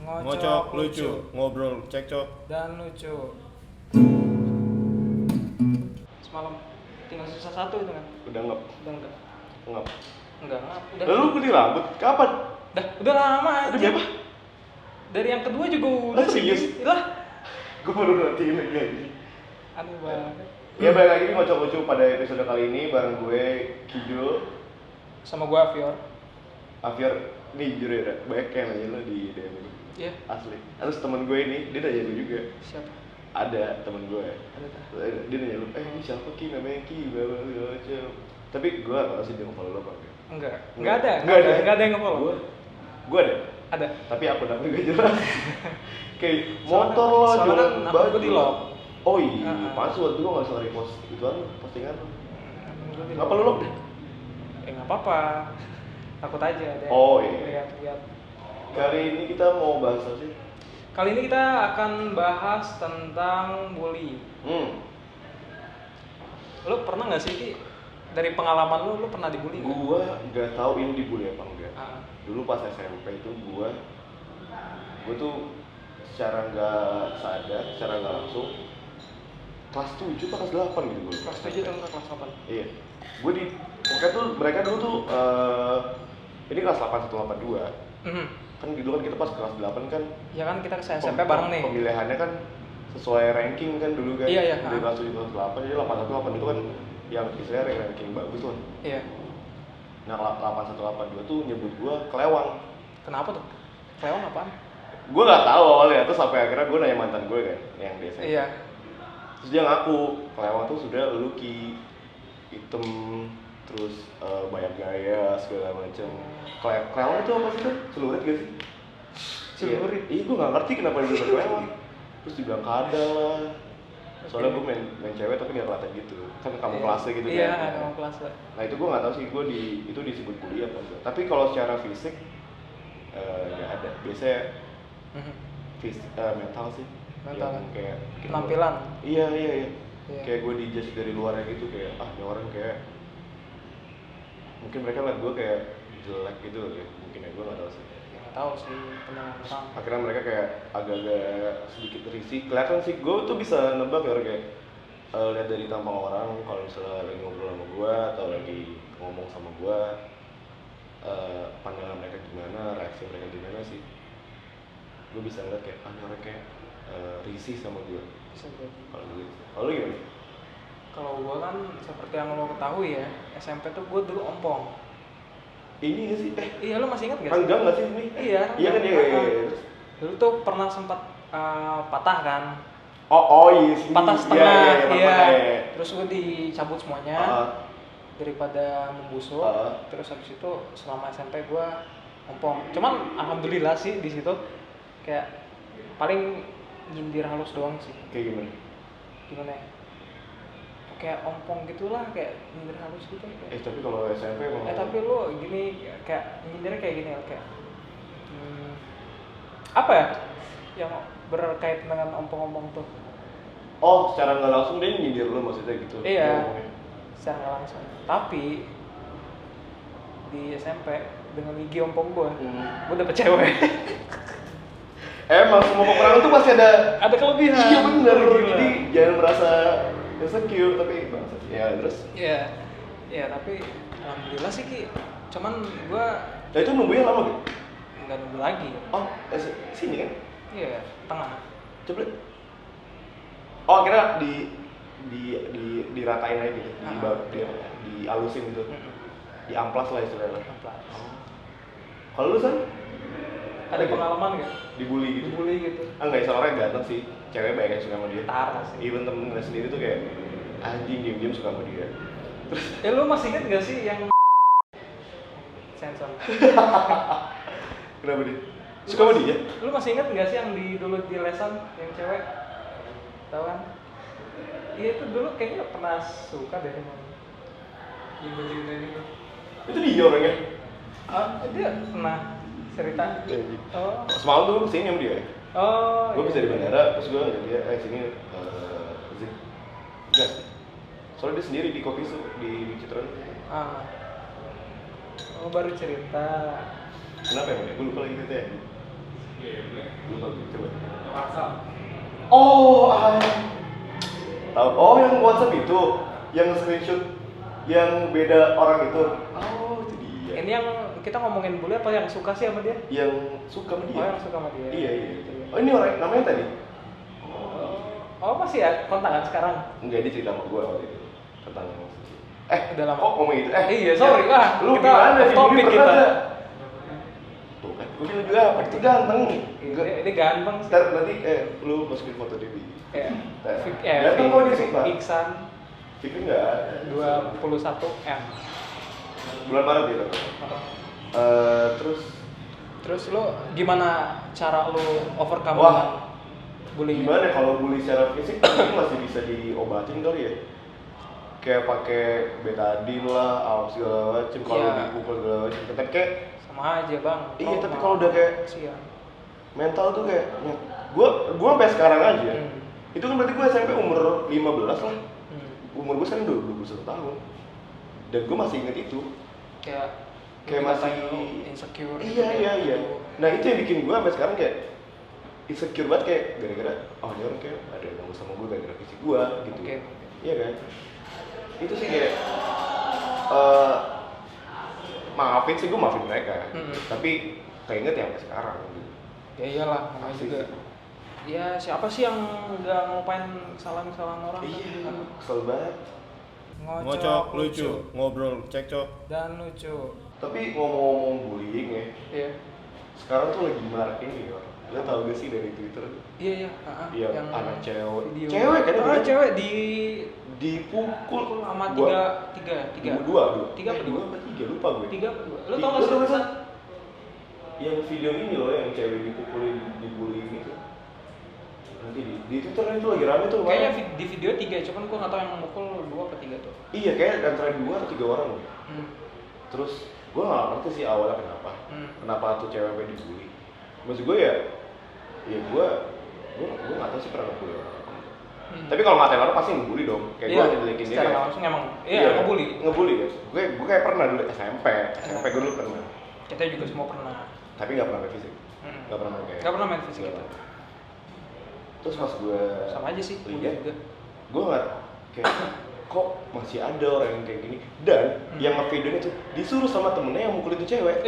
Ngocok lucu, ngobrol cekcok. dan lucu. Semalam tinggal sisa satu itu kan? Udah ngap. Udah enggak? Ngap. Enggak ngap. Udah. Lalu putih rambut kapan? Udah lama Udah aja. berapa? Dari yang kedua juga udah serius? Lah. Gue baru ngertiin lagi. Aneh banget. Ya balik lagi di ngocok lucu pada episode kali ini bareng gue Kijul Sama gua Avior. Afiar. Nih jujur ya, banyak yang nanya lo di DM ini. Iya. Asli. Terus temen gue ini, dia nanya gue juga. Siapa? Ada temen gue. Ada tak? Dia nanya lu, ini siapa Ki namanya Ki, bla bla bla macam. Tapi gue gak tau sih dia nge-follow lo apa enggak. Enggak ada. Enggak ada. Enggak ada yang nge-follow. Gue ada. Ada. Tapi akun aku gak jelas. Kayak motor lah, soalnya jualan kan akun baju. gue di-lock. Oh iya, password gue gak usah repost ituan postingan. Ngapa lu lock? Nggak apa-apa. Takut aja deh. Oh, iya. Lihat. Kali ini kita mau bahas apa sih? Kali ini kita akan bahas tentang bully. Lu pernah nggak sih Ki? Dari pengalaman lu pernah dibully nggak? Gua nggak tahu ini dibully apa enggak. Ah. Dulu pas SMP itu gua tuh secara nggak sadar, secara nggak langsung kelas 7 atau kelas 8 gitu gua. Kelas 7 atau kelas 8? Iya. Gua di pokoknya tuh mereka dulu tuh ini kelas 8182. Kan dulu kan kita pas kelas 8 kan Ya kan kita ke SMP bareng nih. Pemilihannya kan sesuai ranking kan dulu kan. Iya. Dari kelas 7 kelas 8 jadi 8182 itu kan yang istilahnya ranking bagus tuh. Iya. Nah 8182 tuh nyebut gua kelewang. Kenapa tuh? Kelewang apaan? Gue nggak tahu awalnya, terus sampai akhirnya gue nanya mantan gue kan yang di SMP. Iya. Terus dia ngaku kelewang tuh sudah luki hitam terus banyak gaya segala macam. Kelewang itu apa sih tuh? Celurit gak sih? Celurit? Iya, gue nggak ngerti kenapa dia bilang kelewang. Terus dibilang kadal lah. Soalnya gue main cewek tapi nggak kelihatan gitu. Kan kamu kelasnya gitu kan. Iya, kamu kelas. Nah itu gue nggak tahu sih itu disebut bully apa enggak. Tapi kalau secara fisik nggak ada. Biasanya mental sih. Mental. Yang kayak Penampilan. Iya. Iya. Kayak gue dijudge dari luarnya gitu kayak ini orang kayak mungkin mereka liat gue kayak jelek gitu ya. Mungkin ya gue nggak tahu sih. Nggak tahu sih penampilan. Akhirnya mereka kayak agak-agak sedikit risih. Kelihatan sih gue tuh bisa nebak ya kayak lihat dari tampang orang kalau misalnya lagi ngobrol sama gue atau lagi ngomong sama gue pandangan mereka gimana, reaksi mereka gimana sih. Gue bisa ngeliat kayak orang kayak risih sama gue. Bisa jadi. Kalau gitu. Kalau lu gimana? Kalau gua kan seperti yang lo ketahui ya, SMP tuh gua dulu ompong. Ini nggak sih? Iya, lo masih ingat gak sih? Renggang nggak sih ini? Iya. Iya kan iya. Dulu tuh pernah sempat patah kan. Oh iya sih. Patah setengah. Iya. Iya. Terus gua dicabut semuanya. Daripada membusuk. Terus habis itu selama SMP gua ompong. Cuman alhamdulillah sih di situ kayak paling nyindir halus doang sih. Kayak gimana? Gimana ya? Kayak ompong gitulah, kayak nyindir halus gitu kayak. Tapi kalau SMP emang Tapi lu gini kayak nyindirnya kayak gini kayak apa ya yang berkaitan dengan ompong-ompong tuh. Oh, secara nggak langsung dia nyindir lu maksudnya gitu. Iya. Secara nggak langsung. Tapi di SMP dengan gigi ompong gua dapet cewek. Emang semua peperangan tuh pasti ada kelebihan. Iya bener. Gila. Jadi jangan merasa insecure tapi bangsat. Ya terus. Iya, tapi alhamdulillah sih Ki. Cuman gua Itu nunggunya lama gitu? nggak nunggu lagi. Oh, sini kan? Iya, tengah. Coba. Oh, akhirnya diratain aja gitu. Dialusin gitu. Diamplas lah istilahnya. Amplas. Kalau lu San? Ada pengalaman nggak? Dibully gitu? Dibully gitu. Enggak, soalnya ganteng sih. Cewek banyak yang suka sama dia. Tara sih. Even temen-temennya sendiri tuh kayak anjing diem-diem suka sama dia. Terus Lu masih inget gak sih yang sensor? kenapa dia? Suka sama dia? Lu masih inget gak sih yang dulu di lesan yang cewek? Tahu kan? Iya itu dulu kayaknya pernah suka deh emang. Yang begini itu. Itu dia orangnya? Dia pernah cerita. Oh. Semalam tuh kesini sama dia. Oh. Gue bisa di bandara, terus gue ngeliat dia, sini Zik. Enggak. Soalnya dia sendiri di kopi di Citron. Oh baru cerita. Kenapa ya? Gue lupa lagi gitu ya. Lupa coba. Oh, tahu. Oh, yang WhatsApp itu, yang screenshot, yang beda orang itu. Oh, itu dia. Ini yang kita ngomongin bully apa yang suka sih sama dia? Yang suka sama dia. Oh, yang suka sama dia. Iya. Oh, ini orang namanya tadi. Oh, masih ya kontakan sekarang? Enggak, dia cerita sama gue waktu itu tentang udah lama. Kok ngomong gitu? Iya, sorry lah. Lu Kita gimana sih? topik kita. Tuh kan, gue bilang juga apa? Itu ganteng. Ini ganteng sih. Ntar nanti lu masukin foto dia. Ganteng kok dia suka. Iksan. Fikri nggak? 21 M. Bulan Maret gitu. Terus lu gimana cara lu overcome bullying? Gimana kalau bully secara fisik mungkin masih bisa diobatin kali ya? Kayak pakai betadine lah, segala macem, kalau dipukul segala macem. Tapi kayak sama aja bang. Iya, tapi kalau udah kayak mental tuh kayak, gua sampai sekarang aja. Itu kan berarti gua SMP umur 15 lah. Umur gua sekarang 21 tahun. Dan gua masih inget itu. Kayak masih insecure. Iya. Nah itu yang bikin gua sampai sekarang kayak insecure banget, kayak gara-gara ini orang kayak ada yang ngomong sama gua gara-gara fisik gua gitu. Iya kan? Itu sih kayak maafin sih, gue maafin mereka, tapi keinget ya sampai sekarang gitu. Ya iyalah, namanya juga. Ya siapa sih yang nggak ngupain kesalahan orang? Iya, kesel banget. Ngocok, lucu, ngobrol, cekcok, dan lucu. Tapi ngomong-ngomong bullying ya, iya. Sekarang tuh lagi marak ini ya. Lo tau gak sih dari Twitter? Iya. Yang anak cewek. Video. Cewek kan? Cewek dipukul sama tiga. Dua. Tiga apa dua? Lupa gue. Tiga. Lo tau gak sih? Yang video ini loh, yang cewek dipukulin, dibully gitu. Nanti di Twitter itu lagi rame tuh. Kayaknya di video 3, cuman gue nggak tahu yang mukul 2 atau 3 tuh. Iya, kayak antara 2 atau 3 orang loh. Terus gue nggak ngerti sih awalnya kenapa tuh cewek dibully. Maksud gue ya gue nggak tahu sih pernah ngebully orang. Tapi kalau ngatain orang pasti ngebully dong. Kayak gue ngejelekin dia. Secara langsung emang ngebully ya. Gue kayak pernah dulu SMP gue dulu pernah. Kita juga semua pernah. Tapi nggak pernah main fisik. Nggak pernah main fisik kita. Terus pas gue sama aja sih, lihat juga. Gue nggak kayak kok masih ada orang yang kayak gini, dan yang ngevideoin itu disuruh sama temennya yang mukul itu cewek.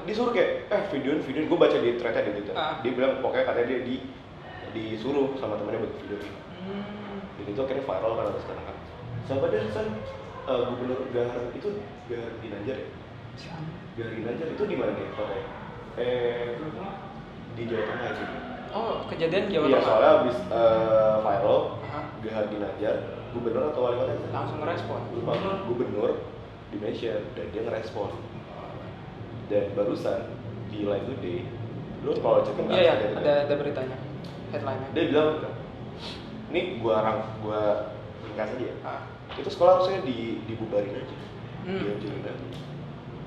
Disuruh kayak videoin. Gue baca di threadnya di Twitter. Dia bilang pokoknya katanya dia disuruh sama temennya buat videoin. Dan itu akhirnya viral kan sampai sekarang kan. Sahabat dan gubernur Gahar itu Gahar Ginanjar ya? Gahar Ginanjar itu di mana nih kotanya? Di Jawa Tengah itu. Oh, kejadian Jawa Tengah. Iya, soalnya abis viral Gahar Ginanjar, gubernur atau wali kota langsung ngerespon. Lupa, gubernur di Indonesia, dan dia ngerespon. Dan barusan di Live Today, lu kalau cek kan ada beritanya, headline-nya. Dia bilang, ini gua ringkas aja ya. Itu sekolah harusnya dibubarin aja, dihancurin aja.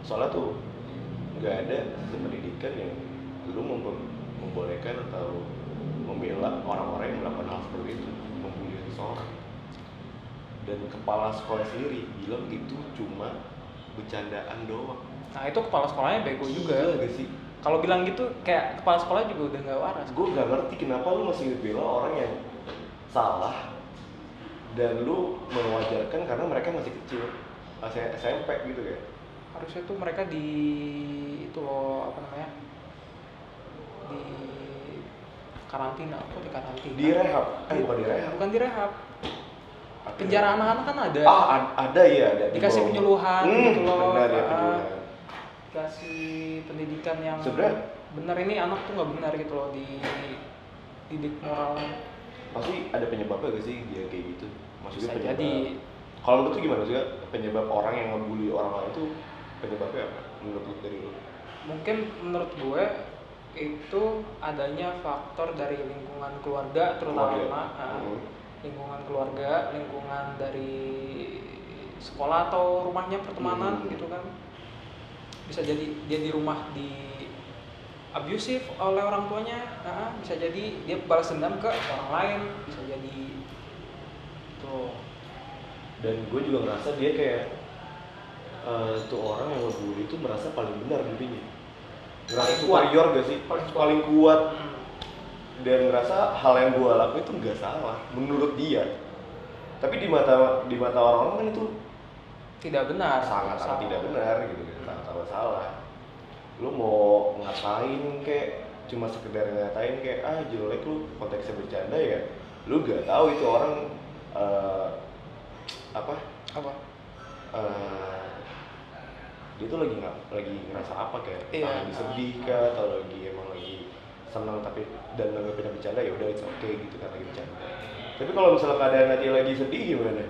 Soalnya tuh nggak ada sistem pendidikan yang lu membolehkan atau membela orang-orang yang melakukan hal seperti itu, membuli seseorang. Dan kepala sekolah sendiri bilang itu cuma bercandaan doang. Nah itu kepala sekolahnya bego juga. Iya gak sih? Kalau bilang gitu kayak kepala sekolah juga udah nggak waras. Gue nggak ngerti kenapa lu masih ngebela orang yang salah dan lu mewajarkan karena mereka masih kecil, masih SMP gitu ya. Harusnya tuh mereka di itu loh apa namanya, di karantina. Di rehab? Bukan di rehab. Penjara anak-anak kan ada. Ada ya, ada. Dikasih penyuluhan gitu loh. Benar ya, penyuluhan. Dikasih pendidikan yang sebenarnya benar, ini anak tuh nggak benar gitu loh, di didik moral. Pasti ada penyebabnya gak sih dia kayak gitu? Maksudnya bisa penyebab. Jadi kalau lu tuh gimana sih penyebab orang yang ngebully orang lain itu penyebabnya apa menurut lu, dari lu? Mungkin menurut gue itu adanya faktor dari lingkungan keluarga terutama. Lingkungan keluarga, lingkungan dari sekolah atau rumahnya, pertemanan gitu kan. Bisa jadi dia di rumah di abusive oleh orang tuanya, bisa jadi dia balas dendam ke orang lain, bisa jadi tuh. Dan gue juga ngerasa dia kayak tuh orang yang ngebully itu merasa paling benar dirinya. ngerasa superior gak sih, paling kuat. Dan ngerasa hal yang gue lakuin itu nggak salah menurut dia, tapi di mata orang-orang kan itu tidak benar, sangat tidak benar gitu kan, sangat salah. Lu mau ngatain kayak cuma sekedar ngatain kayak jelek lu, konteksnya bercanda ya, lu gak tahu itu orang dia tuh lagi ngerasa apa, kayak lagi sedih kah, atau emang lagi senang tapi dan nanggapinnya bercanda, ya udah it's okay gitu kan, lagi bercanda. Tapi kalau misalnya keadaan dia lagi sedih gimana?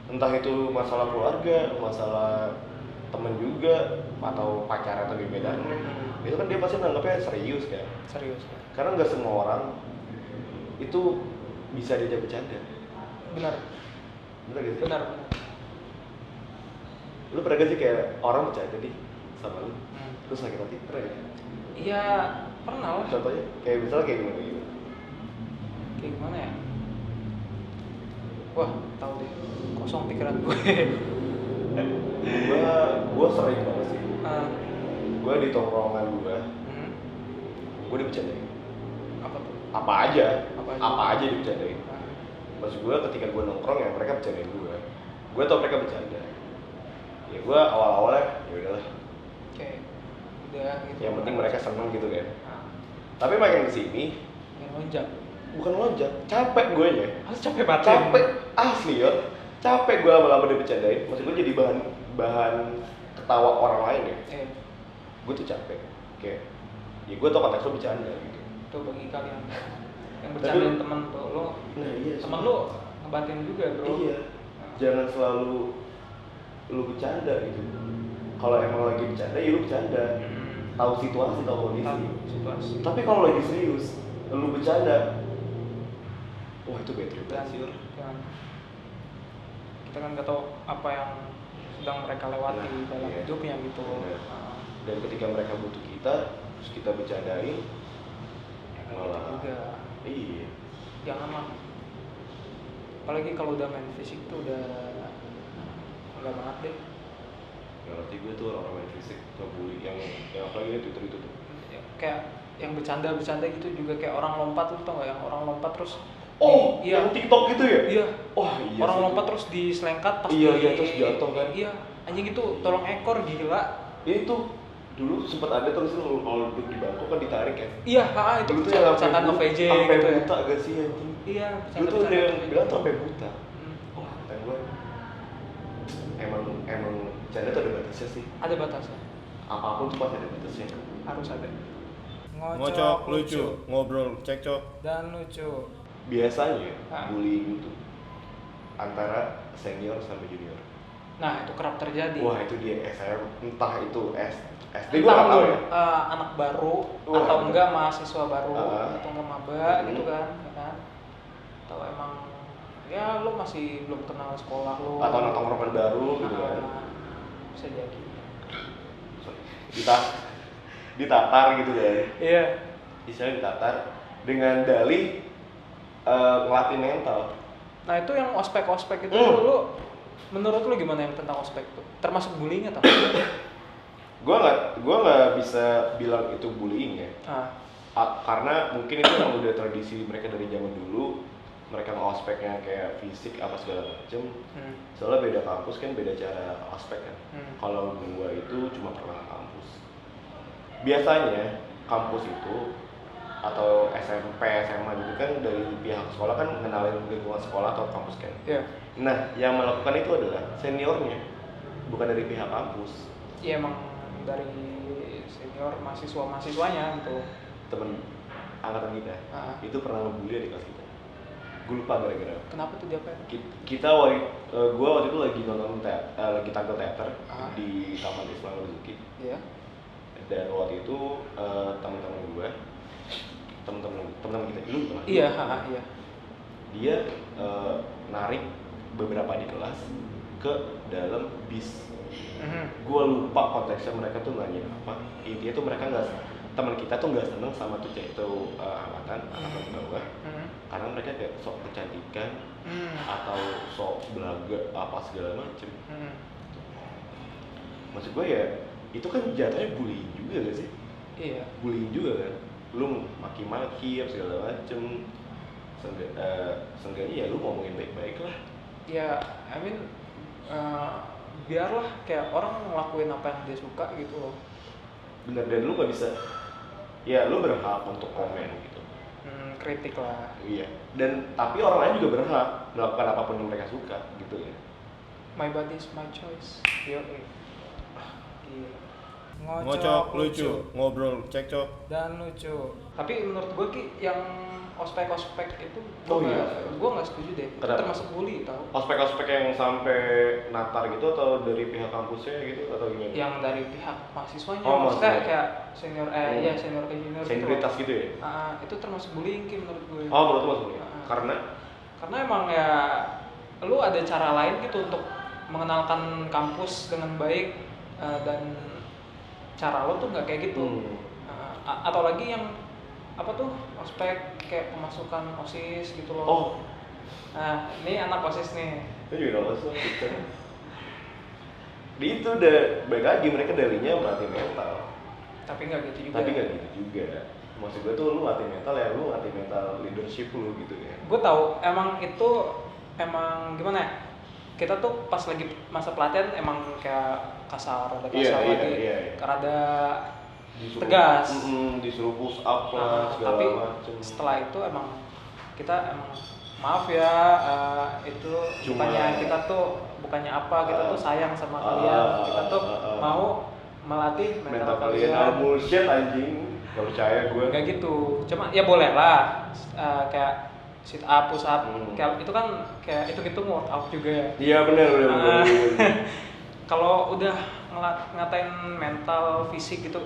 Entah itu masalah keluarga, masalah temen juga, atau pacar atau gebetannya, itu kan dia pasti nanggapnya serius kan? Serius. Karena nggak semua orang itu bisa diajak bercanda. Benar gak sih? Benar. Lu pernah gak sih kayak orang bercanda nih sama lu, terus sakit hati, pernah gak? Iya, pernah lah. Contohnya kayak misalnya kayak gimana gitu? Kayak gimana ya? Wah, tahu deh, kosong pikiran gue. Gue sering banget sih. Gue di tongkrongan gue dibercandain. Apa tuh? Apa aja dibercandain. Maksud gue ketika gue nongkrong ya mereka bercandain gue tau mereka bercanda. Ya gue awal-awalnya ya udahlah. Oke. Udah gitu. Yang penting mereka seneng gitu kan. Tapi makin kesini yang lonjak. Bukan lonjak, capek gue nya. Capek banget. Capek asli ya. Capek gue lama-lama dibercandain. Maksud gue jadi bahan ketawa orang lain ya. Gue tuh capek. Kayak ya gue tau konteks lo bercanda gitu. Tuh bagi kalian yang bercandain temen tuh lo. Nah iya. Temen lo ngebatin juga bro. Iya. Jangan selalu lu bercanda gitu. Kalau emang lagi bercanda ya lu bercanda. Tahu situasi, tahu kondisi. Tapi kalau lagi serius, lu bercanda, wah itu bad trip sih. Kita kan nggak tahu apa yang sedang mereka lewati dalam hidupnya gitu. Dan ketika mereka butuh kita, terus kita bercandain, malah juga. Iya. Janganlah. Apalagi kalau udah main fisik tuh udah enggak banget deh. Gak ngerti gue tuh orang main fisik, ngebully yang apalagi di Twitter itu tuh. Kayak yang bercanda gitu juga, kayak orang lompat, lu tau gak yang orang lompat terus yang TikTok gitu ya? Iya. Wah iya. Orang lompat terus diselengkat pas terus jatuh kan? Iya. Anjing itu tolong ekor gila. Ya itu dulu sempat ada terus kalau duduk di bangku kan ditarik ya. Iya, itu dulu tuh yang bercandaan ke VJ sampai gitu ya. Buta gak sih anjing? Iya, dulu tuh ada yang bilang tuh sampai buta. Wah, kata gue emang bercanda tuh ada batasnya sih. Ada batasnya. Apapun tuh pasti ada batasnya. Harus ada. Ngocok, lucu, ngobrol, cekcok, dan lucu. Biasanya bullying itu antara senior sama junior. Nah, itu kerap terjadi. Wah, itu dia SM, entah itu SD gue nggak tahu ya. Anak baru atau enggak mahasiswa baru atau enggak maba gitu kan, ya kan? Atau emang ya lo masih belum kenal sekolah lo. Atau anak tongkrongan baru gitu kan. Bisa jadi. Ditatar gitu kan. Iya. Istilahnya ditatar dengan dalih ngelatih mental. Nah itu yang ospek itu lu menurut lu gimana yang tentang ospek itu? Termasuk bullying atau? Gua nggak bisa bilang itu bullying ya. Karena mungkin itu yang udah tradisi mereka dari zaman dulu. Mereka ospeknya kayak fisik apa segala macem. Soalnya beda kampus kan beda cara ospek kan. Kalau gua itu cuma pernah kampus. Biasanya kampus itu atau SMP, SMA gitu kan dari pihak sekolah kan kenalin lingkungan sekolah atau kampus kan. Iya. Nah, yang melakukan itu adalah seniornya, bukan dari pihak kampus. Iya, emang dari senior mahasiswanya gitu. Temen angkatan kita, itu pernah ngebully di kelas kita. Gue lupa gara-gara. Kenapa tuh dia apa? Gue waktu itu lagi nonton lagi tampil teater di Taman Ismail Marzuki. Iya. Dan waktu itu teman-teman kita dulu kan? Iya. Dia narik beberapa di kelas ke dalam bis. Gue lupa konteksnya mereka tuh nanya apa. Intinya tuh mereka teman kita tuh nggak seneng sama tuh cewek itu angkatan di bawah. Karena mereka kayak sok kecantikan atau sok belaga apa segala macem. Maksud gue ya itu kan jatuhnya bullying juga gak sih? Iya. Bullying juga kan, lu maki-maki segala macem. Seenggaknya ya lu ngomongin baik-baik lah. Ya, I mean biarlah kayak orang ngelakuin apa yang dia suka gitu loh. Bener, dan lu nggak bisa, ya lu berhak untuk komen gitu. Kritik lah. Iya, dan tapi orang lain juga berhak melakukan apapun yang mereka suka gitu ya. My body is my choice. Yo. Gila. Ngocok, lucu, ngobrol, cekcok, dan lucu. Tapi menurut gue Ki, yang ospek itu Oh, gue nggak setuju deh. Itu Kenapa? termasuk bully tau. Ospek-ospek yang sampai natar gitu atau dari pihak kampusnya gitu atau gimana? Yang dari pihak mahasiswanya, Oh, maksudnya maksudnya. kayak senior ya senior ke junior gitu. Senioritas gitu ya? Itu termasuk bullying Ki menurut gue. Oh, menurut lu maksudnya? Ah. Karena Emang ya lu ada cara lain gitu untuk mengenalkan kampus dengan baik, dan cara lo tuh nggak kayak gitu. Atau lagi yang apa tuh ospek kayak pemasukan OSIS gitu loh. Oh, Nah, ini anak OSIS nih. itu juga nggak masuk gitu. Di itu udah baik lagi, mereka darinya melatih mental. Tapi nggak gitu juga. Tapi nggak gitu juga. Maksud gue tuh lu latih mental ya, lu latih mental leadership lu gitu ya. Gue tahu emang gimana ya? Kita tuh pas lagi masa pelatihan emang kayak rada kasar lagi, rada tegas. Disuruh push up lah segala tapi macem. setelah itu emang kita maaf ya, itu bukannya apa, kita tuh sayang sama kalian, kita tuh mau melatih mental kalian. Bullshit anjing, gak percaya gue. Gak gitu, cuma ya boleh lah, kayak sit up, push up, kayak itu kan kayak itu workout juga ya. Iya benar. Kalau udah ngatain mental, fisik gitu,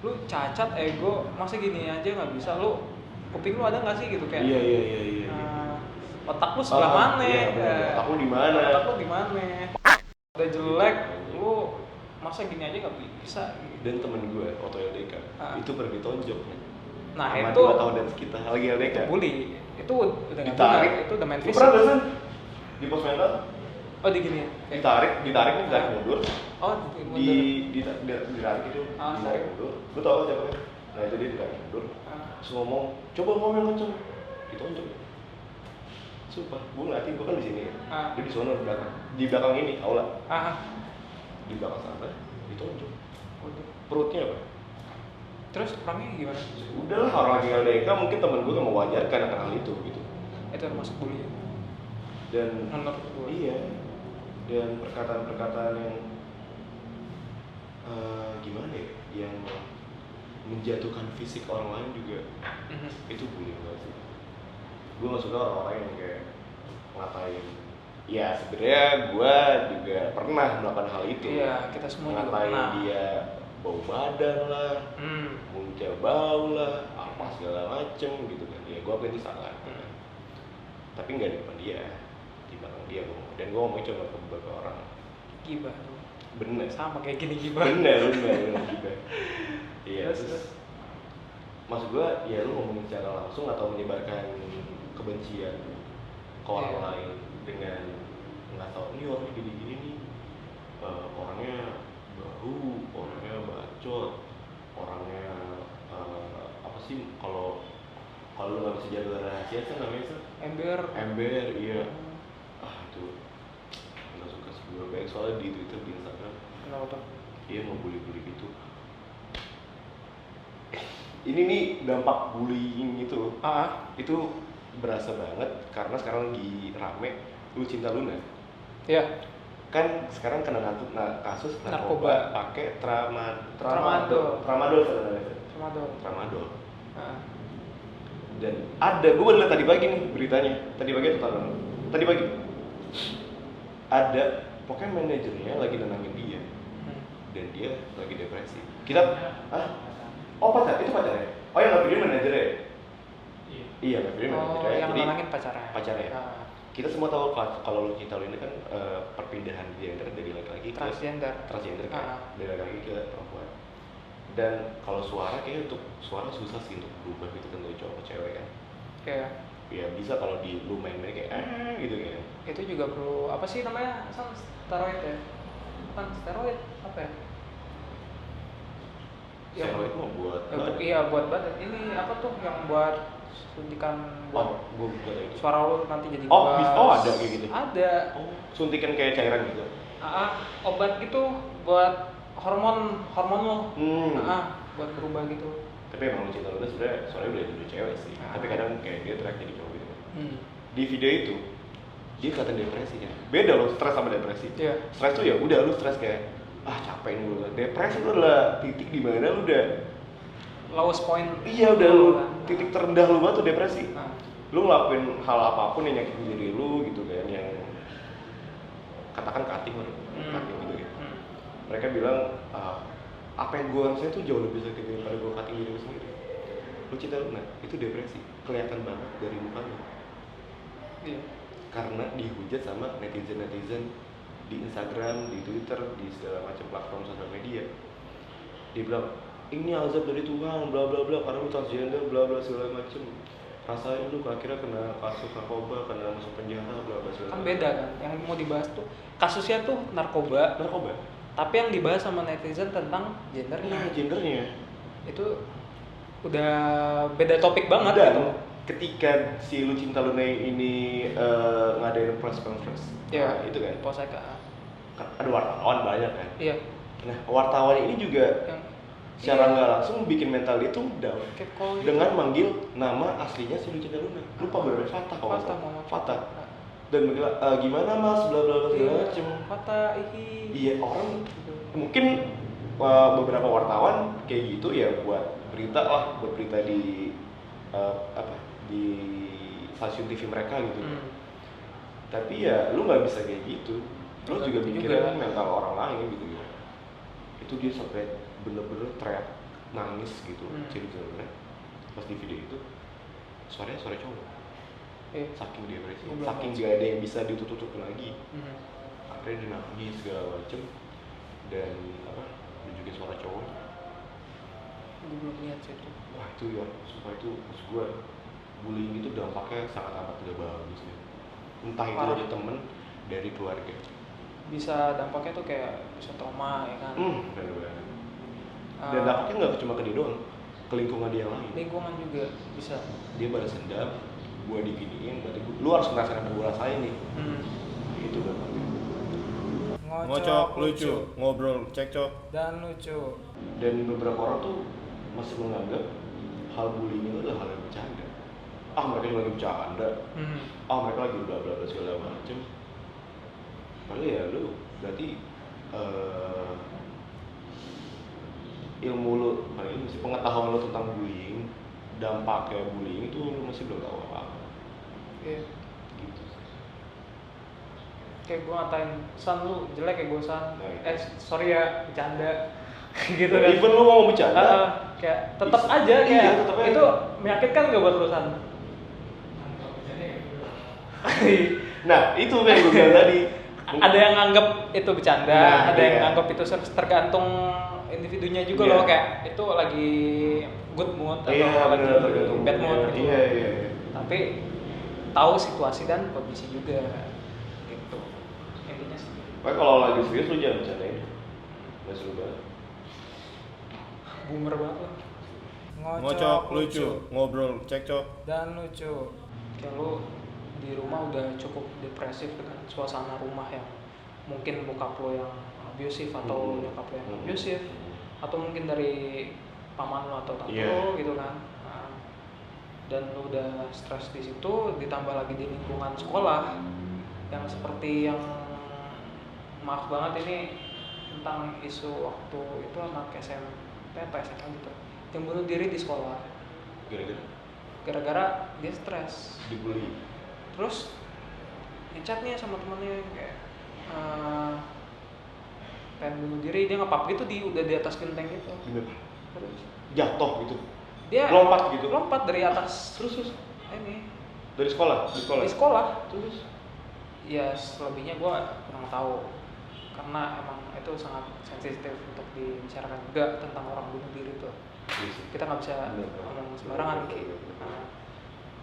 lu cacat, ego, masa gini aja nggak bisa, lu kuping lu ada nggak sih gitu kayak? Iya. Otak lu sebelah mana? Iya, otak lu di mana? Udah jelek, lu masa gini aja nggak bisa? Gitu. Dan temen gue waktu LDK itu pernah ditonjok. Nah sama itu 2 tahun dan sekitar lagi LDK. Itu bully, itu udah nggak ditarik, benar, itu udah main Lu fisik. pernah nggak sih di pos mental? Oh di gini ya? Ditarik mundur. Oh Ditarik itu, ditarik mundur. Lu tau kan siapa kan? Nah itu dia ditarik mundur. Terus ngomong, coba ngomong yang kenceng. Ditonjok. Sumpah, gue ngeliatin, gue kan di sini. Dia di sana di belakang ini, aula. Di belakang sana, ditonjok. Perutnya apa? Terus orangnya gimana? Udahlah, orang lagi LDK mungkin temen gue gak mewajarkan akan hal itu gitu. Itu termasuk bully. Dan menurut gue. Iya. Dan perkataan-perkataan yang gimana ya, yang menjatuhkan fisik orang lain juga itu bullying banget sih. Gue gak suka orang-orang yang kayak ngatain. Ya sebenarnya gue juga pernah melakukan hal itu. Iya, kita semua juga ngatain pernah. dia bau badan lah, muncul bau lah, apa segala macem gitu kan. Ya gue akuin itu salah. Tapi nggak di depan dia, di belakang dia gue. Dan gue ngomongin cuma ke beberapa orang. Gibah. Bener. Sama kayak gini gibah. Bener gibah. Iya. Terus maksud gue, ya lu ngomongin secara langsung atau menyebarkan kebencian ke orang lain dengan nggak tahu ini orangnya gini-gini nih, orangnya bahu, orangnya bacot, orangnya apa sih, kalau lu nggak bisa jaga rahasia kan namanya sih ember, iya. Itu nggak suka sih gue, banyak soalnya di Twitter, di Instagram. Kenapa tuh? Iya, mau bully gitu. Ini nih dampak bullying itu. Itu berasa banget karena sekarang lagi rame Lu Cinta Luna. Iya. Kan sekarang kena kasus narkoba pakai tramadol. Dan ada, gue baru lihat tadi pagi nih beritanya. Tadi pagi ada, pokoknya manajernya lagi nenangin dia dan dia lagi depresi. Oh pacar, itu pacarnya? Oh yang nge-video manajernya? Iya, nge-video manajernya. Yang jadi nenangin pacarnya. Kita semua tahu kalau Lu Cinta Luna kan perpindahan gender dari laki-laki ke transgender kan, dari laki-laki ke perempuan. Dan kalau suara kayaknya untuk suara susah sih untuk berubah gitu kan, dari cowok ke cewek kan. Kayak Ya bisa kalau lu main-main kayak gitu kan. itu juga perlu apa sih namanya? Steroid ya? Bukan steroid, apa ya? Steroid mau buat iya buat badan. Ini apa tuh yang buat suntikan buat gue buat itu. suara lu nanti jadi ada kayak gitu. Ada. Suntikan kayak cairan gitu. Obat gitu buat hormon lo. Buat berubah gitu. Tapi emang Lucinta Luna sebenarnya soalnya udah cewek sih. Tapi kadang kayak dia teriak jadi cowok gitu. Di video itu dia kelihatan depresi kan. Beda loh stres sama depresi. Iya. Stres tuh ya udah lu stres kayak capek nih lu. Depresi itu adalah titik di mana lu udah lowest point. Iya udah lu titik terendah lu banget tuh depresi. Lu ngelakuin hal apapun yang nyakitin diri lu gitu kan, yang katakan cutting gitu ya. Mereka bilang apa yang gue rasain tuh jauh lebih sakit daripada gue cutting diri gue sendiri. Lucinta Luna itu depresi, kelihatan banget dari mukanya. Iya. Karena dihujat sama netizen di Instagram, di Twitter, di segala macam platform sosial media. Dia bilang, ini azab dari Tuhan, bla bla bla, karena lu transgender, bla bla segala macam. Rasain lu akhirnya kena kasus narkoba, kena masuk penjara, bla bla segala. Kan beda kan, yang mau dibahas tuh kasusnya tuh narkoba. Tapi yang dibahas sama netizen tentang gendernya. Gendernya itu udah beda topik banget. Dan gitu. Ketika si Lucinta Luna ini ngadain press conference, itu kan, Polsek ada wartawan banyak kan. Iya. Nah wartawan ini juga Yang secara nggak langsung bikin mental dia tuh down gitu. dengan manggil nama aslinya si Lucinta Luna. Lupa bener Fatah kalau nggak salah. Fatah. Dan bilang gimana mas, bla bla bla segala macem. Fatah Iya, orang mungkin beberapa wartawan kayak gitu ya buat berita di di stasiun TV mereka gitu. Tapi ya lu nggak bisa kayak gitu. Lu juga mikirin mental orang lain gitu ya. Itu dia sampai bener-bener teriak nangis gitu, cerita-cerita pas di video itu suaranya suara cowok. Saking depresi, saking gak ada yang bisa ditutup lagi. Akhirnya dia nangis segala macem dan nunjukin suara cowok. Gue belum lihat sih itu. Wah itu ya, sumpah itu maksud gue bullying itu dampaknya sangat amat tidak bagus ya. Entah itu dari temen, dari keluarga. Bisa dampaknya tuh kayak bisa trauma ya kan. Bener banget. Dan dampaknya nggak cuma ke dia doang, ke lingkungan dia yang lain. Lingkungan juga bisa. Dia balas dendam, gue diginiin, berarti lu harus ngerasain apa gue rasain nih. Itu dampaknya. Ngocok, lucu, ngobrol, cekcok, dan lucu. Dan beberapa orang tuh masih menganggap hal bullying itu adalah hal yang bercanda. Mereka cuma lagi bercanda. Mereka lagi bla bla bla segala macem. Padahal ya lu berarti ilmu lu, masih pengetahuan lu tentang bullying, dampaknya bullying itu lu masih belum tahu apa-apa. Iya. Gitu. Kayak gue ngatain, San lu jelek ya gue San. Nah, sorry ya, bercanda. Gitu kan. Even lu mau bercanda, kayak tetap aja kayak tetep itu aja. menyakitkan gak buat lu San? Nah itu yang gue bilang tadi. Ada yang nganggap itu bercanda, ada yang iya. nganggap itu tergantung individunya juga loh, kayak itu lagi good mood atau lagi bad mood gitu. Iya. Tapi tahu situasi dan kondisi juga gitu intinya sih. Kalau lagi serius lu jangan bercandain. Nggak seru banget. Boomer banget lo. ngocok, lucu, ngobrol, cekcok, dan lucu. Kayak lu di rumah udah cukup depresif dengan suasana rumah yang mungkin bokap lo yang abusive atau nyokap lo yang abusive, atau mungkin dari paman lo atau tante lo gitu kan. Dan lo udah stres di situ, ditambah lagi di lingkungan sekolah yang seperti yang maaf banget ini tentang isu waktu itu anak SMP atau SMA gitu yang bunuh diri di sekolah gara-gara dia stres, dibully. terus ngechatnya sama temannya kayak pengen bunuh diri, dia ngepap gitu udah di atas genteng gitu. Jatuh gitu. Dia lompat dari atas terus ini dari sekolah di sekolah terus ya selebihnya gue kurang tahu karena emang itu sangat sensitif untuk dibicarakan juga tentang orang bunuh diri tuh. Kita nggak bisa ngomong sembarangan gitu.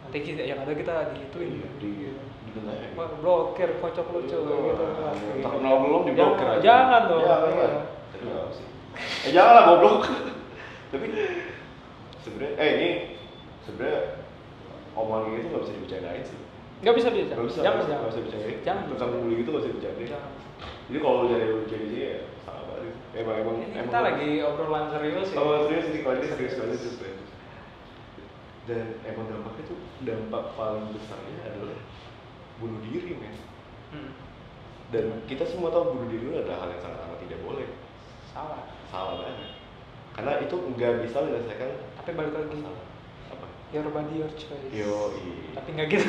Nanti yang ada kita digituin blokir kocok lucu gitu. Terkenal belum diblokir aja. Jangan dong. Janganlah goblok. Tapi sebenarnya ini sebenarnya omongan itu nggak bisa dibicarain sih. Nggak bisa bicara. Nggak bisa dibicarain. Jangan. Tentang bully gitu nggak bisa dibicarain. Jangan. Jadi kalau lu jadi sih ya salah banget. Emang Kita lagi obrolan serius sih. Oh serius sih, kalau ini serius banget sih. Dan emang dampaknya tuh dampak paling besarnya adalah bunuh diri, men. Dan kita semua tahu bunuh diri itu adalah hal yang sangat amat tidak boleh. Salah banget. Karena itu nggak bisa menyelesaikan. Tapi balik lagi. Salah. Apa? Your body, your choice. Tapi nggak gitu.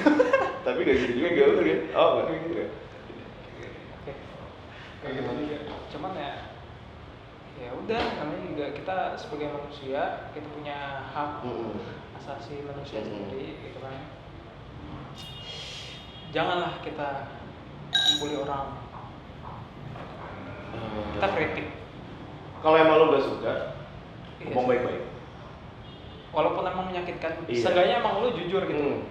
Tapi nggak gitu juga, gak betul kan? Oh nggak gitu. Oke. Kayak gitu juga. Cuman ya udah, namanya juga kita sebagai manusia kita punya hak asasi manusia sendiri gitu kan. Janganlah kita membuli orang. Kita kritik. Kalau emang lo gak suka, ngomong Iya, baik-baik. Walaupun emang menyakitkan, Iya. seenggaknya emang lu jujur gitu. Bener.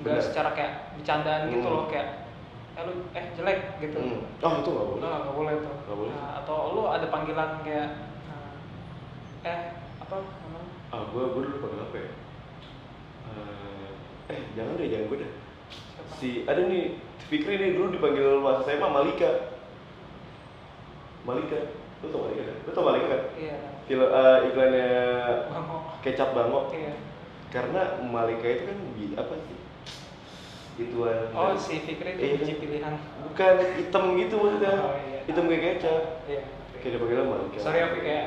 Nggak secara kayak bercandaan gitu loh, kayak lu jelek gitu. Oh itu nggak boleh. Nggak boleh tuh. Nggak boleh. Nah, atau lu ada panggilan kayak apa namanya? Gue dulu panggil apa ya? Jangan gue dah. Siapa? Ada nih, Fikri nih dulu dipanggil mas saya mah Malika. Lu tau Malika kan? Lu tau Malika kan? Iya. Film iklannya Bango. kecap bango. Iya. Karena Malika itu kan apa sih? Ituan. Oh, si Fikri itu biji pilihan. Bukan hitam gitu maksudnya. Oh, iya. Hitam kayak kecap. Iya. Kayak dia panggilnya Malika. Sorry ya, Fik, ya.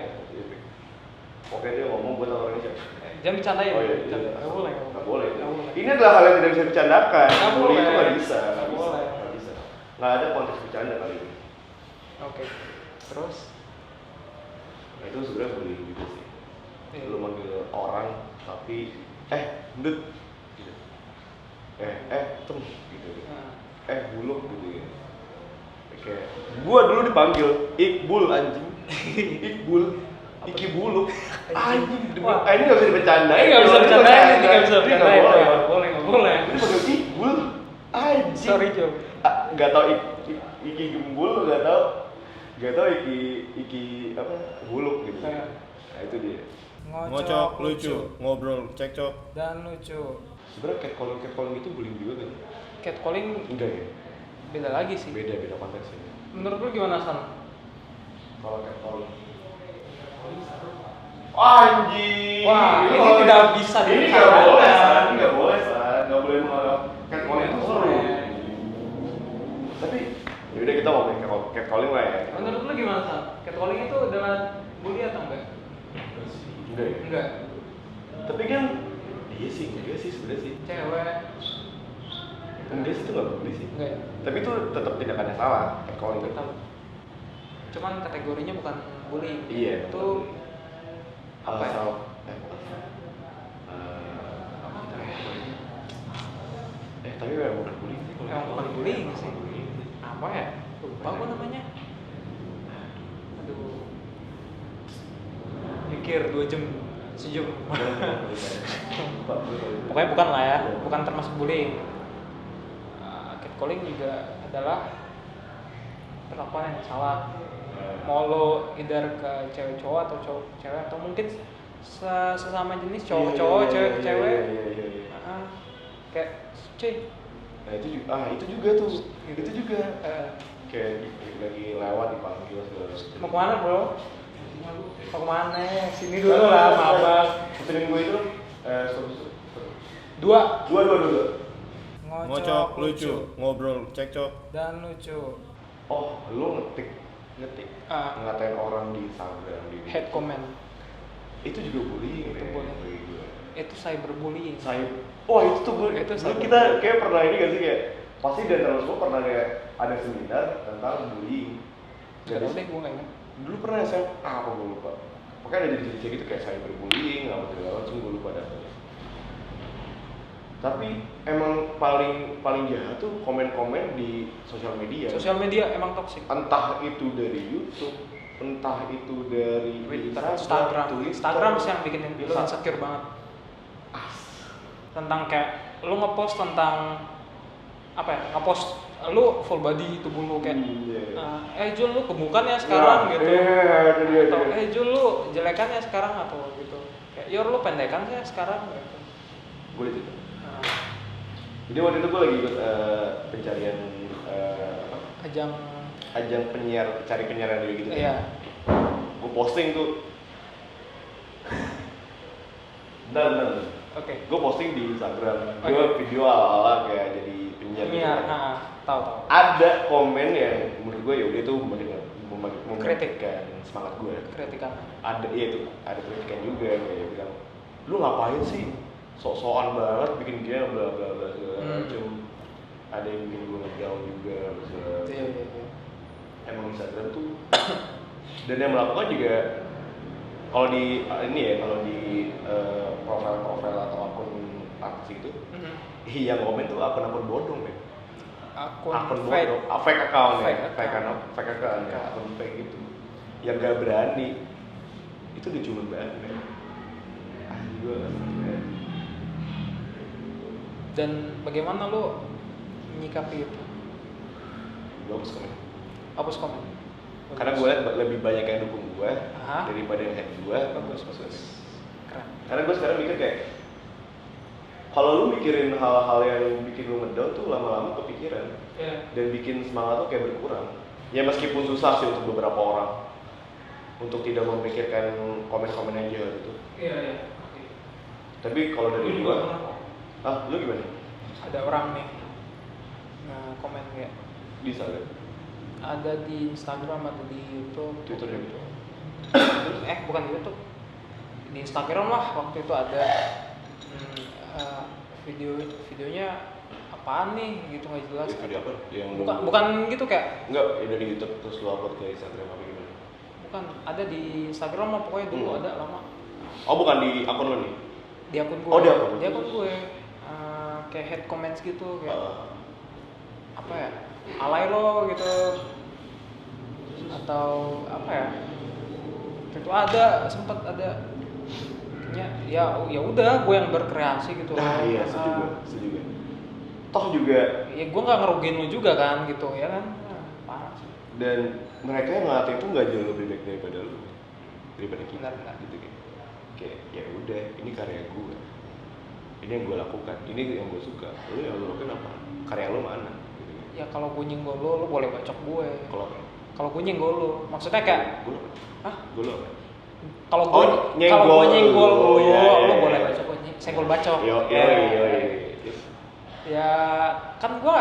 Oke, dia ngomong buat orangnya siapa? Jangan bercandain. Oh iya, Nggak boleh. Nggak boleh. Nggak boleh. Ini adalah hal yang tidak bisa dibercandakan. Nggak Bully boleh. itu nggak bisa. Nggak boleh. Nggak bisa. Nggak ada konteks bercanda kali ini. Oke. Terus? Nah, itu sebenarnya bully juga sih. Iya. Lu manggil orang tapi ndut gitu. Tem gitu. Buluk gitu ya. Kayak gua dulu dipanggil Iqbul anjing. Iqbul. Iki buluk. Anjing. Ini nggak bisa dibercandain. Nggak bisa bercandain. Ini nggak bisa Ini nggak bercandain. boleh. Nggak boleh. Ini panggil Iqbul. Anjing. Sorry, Jo. Nggak tau iki gembul, nggak tau iki apa buluk gitu. Nah itu dia. Ngocok lucu, ngobrol cekcok. Dan lucu. Sebenarnya catcalling itu bullying juga kan? Catcalling Enggak ya? beda lagi sih. Beda konteksnya. Menurut lu gimana, San? Kalau catcalling. Anjing. Wah, ini tidak bisa Ini nggak dibicarakan. boleh, San. Nggak boleh menganggap catcalling itu seru. Tapi yaudah kita ngomongin catcalling lah ya. Menurut lu gimana, San? Catcalling itu adalah bully atau enggak? Enggak ya? Enggak. Tapi kan iya sih sebenarnya sih. Cewek. Enggak sih itu nggak bully sih. Enggak ya? Tapi itu tetap tindakan yang salah. Catcalling itu. Tahu. Cuman kategorinya bukan bullying. Iya. Itu apa ya? Tapi memang bukan bullying sih. Emang bukan bullying sih. Apa ya? Lupa apa namanya? Aduh. Mikir 2 jam, sejam. Pokoknya bukan lah ya, bukan termasuk bullying. Catcalling juga adalah perlakuan yang salah. Mau lo either ke cewek cowok atau cowok cewek atau mungkin sesama jenis cowok cowok cewek cewek. Kayak cuy. Nah itu juga tuh. Itu juga. Kayak lagi lewat dipanggil segala macam. Mau kemana bro? Mau kemana? Sini dulu lah, abang. Feeling gue itu Dua. Ngocok lucu, ngobrol cekcok. Dan lucu. Oh, lu ngetik ngatain orang di Instagram di Head comment. Itu juga bullying. Itu bullying. Itu cyberbullying. Itu tuh gue. Itu Dulu kita kayak pernah ini gak sih kayak pasti dan terus gue pernah kayak ada seminar tentang bullying. Gak tau deh, gue gak ingat. Dulu pernah apa gue lupa. Makanya ada jenis-jenis gitu kayak cyberbullying apa segala macam gue lupa datanya. Tapi emang paling jahat tuh komen-komen di sosial media. Sosial media emang toksik. Entah itu dari YouTube, entah itu dari Instagram sih yang bikin lo insecure banget. Tentang kayak lo ngepost tentang apa ya? Ngepost lu full body tubuh lu kayak Jul lu gemukan ya Nah, sekarang gitu. itu dia. Atau Jul lu jelekan ya sekarang atau gitu. Kayak Yor lu pendekan ya sekarang gitu. Gue liat itu. Nah, Jadi waktu itu gue lagi ikut pencarian ajang penyiar, cari penyiar radio gitu. iya. Gue posting tuh. Benar. Oke. Gue posting di Instagram. Oke. Gue video ala-ala kayak jadi penyiar. Penyiar. Gitu. Tahu. Ada komen yang menurut gue ya udah itu Kritik. semangat gue. Kritikan. Ada itu, ada kritikan juga kayak bilang, lu ngapain sih? Sok-sokan banget bikin dia bla bla bla segala macem. Ada yang bikin gue ngedown juga. Iya. Emang Instagram tuh dan yang melakukan juga kalau di profil atau akun artis itu yang komen tuh akun bodong deh. Akun fake. bodong, fake account ya, Fake fake account ya, akun fake gitu yang gak berani itu udah cuma banget ya. Gue Dan bagaimana lu menyikapi itu? bagus komen. Hapus komen. Karena gue liat lebih banyak yang dukung gue daripada yang hate gue. Bagus. Keren. Karena gue sekarang mikir kayak kalau lu mikirin hal-hal yang bikin lu ngedown tuh lama-lama kepikiran dan bikin semangat lu kayak berkurang. Ya meskipun susah sih untuk beberapa orang untuk tidak memikirkan komen-komen yang jahat itu. Iya. Tapi kalau dari gue, lu gimana? Ada orang nih komen kayak Di Instagram? ada di Instagram, ada di YouTube, Twitter juga? Bukan di YouTube, di Instagram lah. Waktu itu ada videonya apaan nih gitu, nggak jelas. Video apa? Yang Bukan gitu kayak. Enggak, dari YouTube terus lu upload ke Instagram apa gimana? Bukan, ada di Instagram lah pokoknya dulu ada lama. Oh bukan di akun lo nih? Di akun gue. Oh di akun? Di akun gue. Kayak head comments gitu kayak apa ya? Alay lo gitu. Atau apa ya? Itu sempat ada. Ya udah gue yang berkreasi gitu. Nah iya, setuju. Toh juga ya gue nggak ngerugiin lu juga kan gitu ya kan. Parah sih. dan mereka yang ngelatih itu nggak jauh lebih baik daripada lu, daripada kita. Benar. Gitu kayak ya udah, ini karya gue, ini yang gue lakukan, ini yang gue suka. Lu yang lu lakukan apa? Karya lu mana? Gitu. Ya kalau gue nyenggol lu boleh bacok gue. Kalau gue nyenggol lu, maksudnya kayak gue hah? Gue lo apa? Kalau gue nyenggol lu, lu boleh bacok gue, senggol bacok. Yo. Ya kan gue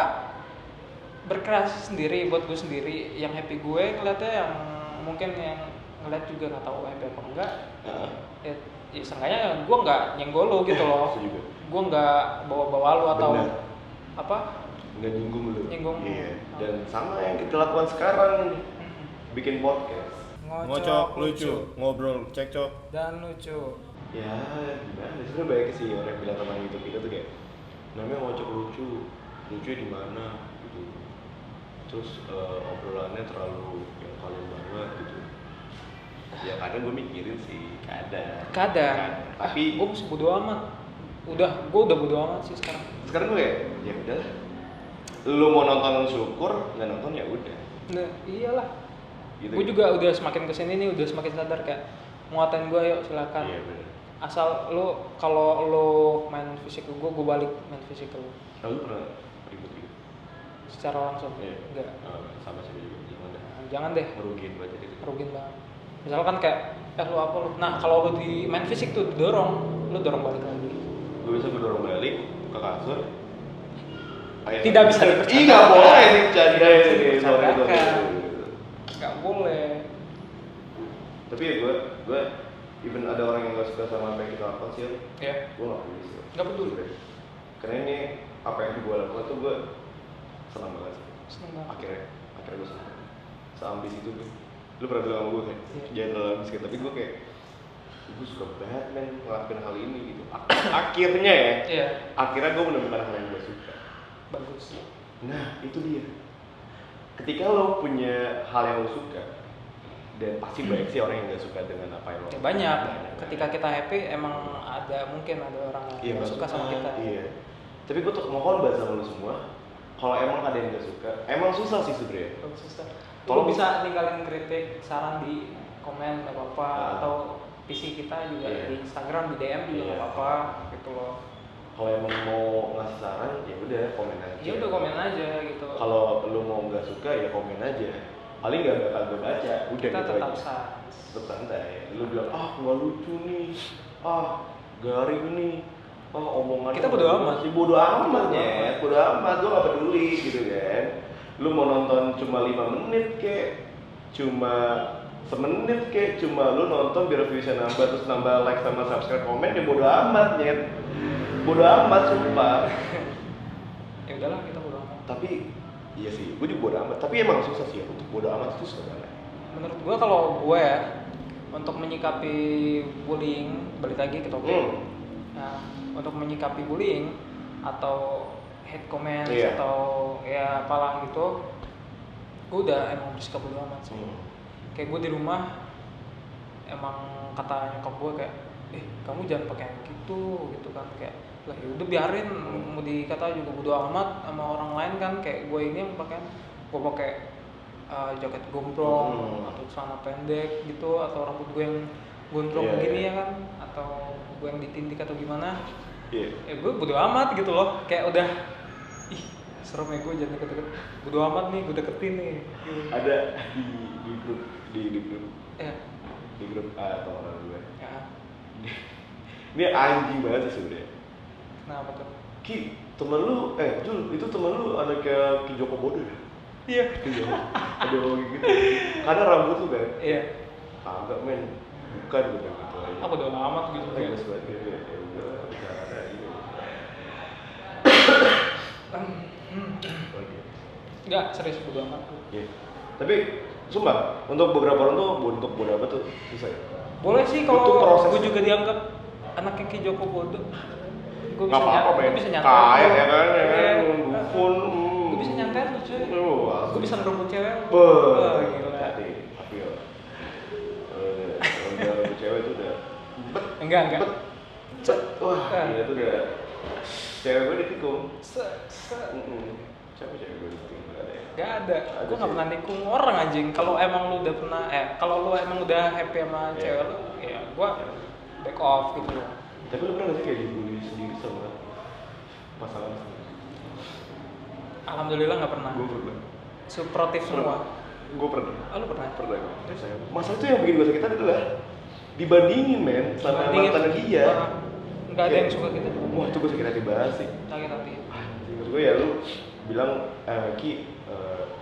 berkreasi sendiri buat gue sendiri, yang happy gue ngeliatnya, yang mungkin yang ngeliat juga nggak tahu happy apa enggak. Ya seenggaknya gue nggak nyenggol lu gitu loh. Gue nggak bawa lu atau apa? Nggak nyinggung lu. Iya. Dan sama yang kita lakukan sekarang, bikin podcast. Ngocok, lucu, ngobrol, cekcok. Dan lucu. Ya gimana? Sebenarnya banyak sih orang yang bilang tentang YouTube kita tuh kayak namanya ngocok lucu di mana gitu. Terus obrolannya terlalu yang kalian banget gitu. Ya kadang gue mikirin sih, kadang. Tapi gue masih bodo amat. Gue udah bodo amat sih sekarang. Sekarang gue ya udahlah. Lu mau nonton syukur, nggak nonton ya udah. Nah, iyalah. Gitu. Gue juga udah semakin kesini nih, udah semakin sadar kayak muatin gue yuk silakan. Iya benar. Asal kalau lu main fisik gue balik main fisik lu. Lalu pernah ribut gitu? Secara langsung? Iya. Enggak. Sama sih juga, Jangan deh. Merugiin banget itu. Merugiin banget. Misalkan kayak lu apa lu? Nah kalau lu di main fisik tuh lu dorong balik lagi. Gue dorong balik ke kasur. Tidak bisa dipercaya. Iya boleh dipercaya. Nggak boleh. Tapi ya gue even ada orang yang nggak suka sama apa yang kita lakukan sih, gue nggak peduli sih. Nggak peduli. Karena ini apa yang gue lakukan tuh gue senang banget. Akhirnya gue senang. Seambis itu gue. Lu pernah bilang sama gue kan? Jangan terlalu ambis kan. Tapi gue kayak gue suka banget men ngelakuin hal ini gitu. Akhirnya ya. Akhirnya gue menemukan hal yang gue suka. Bagus. Nah itu dia. Ketika lo punya hal yang lo suka, dan pasti banyak sih orang yang nggak suka dengan apa yang lo banyak. Ketika kita happy emang mungkin ada orang yang suka sama kita. Iya. Tapi gue tuh mohon banget sama lo semua, kalau emang ada yang nggak suka, emang susah sih sebenarnya. Susah. Tolong Lu bisa ninggalin kritik, saran di komen nggak apa-apa, atau PC kita juga di Instagram, di DM juga nggak apa-apa gitu loh. Kalau emang mau ngasih saran ya udah komen aja. Ya udah komen aja gitu. Kalau lu mau nggak suka ya komen aja. Paling nggak bakal gue baca. Udah Kita gitu tetap aja. Tetap santai. Lu bilang nggak lucu nih, garing nih, omongan. Kita bodo amat. Bodo amat ya, bodo amat. Gue nggak peduli gitu kan. Lu mau nonton cuma 5 menit kek, cuma semenit kek, cuma lu nonton biar viewsnya nambah, terus nambah like sama subscribe komen, ya bodo amat nyet. Bodo amat sumpah. Ya udahlah, kita bodo amat. Tapi iya sih, gue juga bodo amat. Tapi emang susah sih untuk bodo amat itu susah banget. Menurut gue kalau gue ya, untuk menyikapi bullying, balik lagi ke topik. Nah, untuk menyikapi bullying atau hate comments atau ya apalah gitu, gue udah emang bersikap bodo amat sih. Kayak gue di rumah emang kata nyokap gue kayak, kamu jangan pakai yang gitu kan, kayak lah ya udah biarin, mau dikata juga bodo amat sama orang lain kan. Kayak gue ini yang gue pakai jaket gombrong atau celana pendek gitu, atau rambut gue yang gondrong begini ya kan, atau gue yang ditindik atau gimana. Gue bodo amat gitu loh, kayak udah serem ya, gue jangan deket-deket, bodo amat nih, gue deketin nih. Ada di grup di grup atau orang gue ini anjing banget sih sebenarnya. Kenapa tuh? Ki, temen lu, Jul, itu temen lu anaknya Ki Joko Bodo ya? Iya. Ada gitu. Karena rambut lu kan? Iya. Agak men, bukan gitu aja. Apa bodo amat gitu Ya kan? sebenarnya ya udah bicara gitu. Enggak, serius bodo amat. Iya. Tapi sumpah, untuk beberapa orang tuh untuk bodo amat tuh susah ya. Boleh sih kalau gue juga dianggap anaknya Ki Joko Bodo. Gue bisa nyantai. Kaya ya kan, dukun. Gue bisa nyantai tuh cuy. Gue bisa ngerebut cewek. Gila. Tapi ya. Udah ngerebut cewek itu udah. Enggak. Wah, gila itu udah. Cewek gue ditikung. Siapa cewek gue ditikung? Gak ada. Gue nggak pernah nikung orang anjing. Kalau emang lu udah pernah, kalau lu emang udah happy sama cewek lu, ya gue back off gitu. Tapi lu pernah nggak sih kayak dibully sendiri sama pasangan sendiri? Alhamdulillah nggak pernah. Gue pernah. Suportif semua. Gue pernah. Lu pernah? Pernah. Masalah itu yang bikin gue sakit hati adalah dibandingin men sama mantan dia. Nggak ada yang suka gitu. Wah itu gue sakit hati banget sih. Sakit hati. Maksud gue ya lu bilang Ki,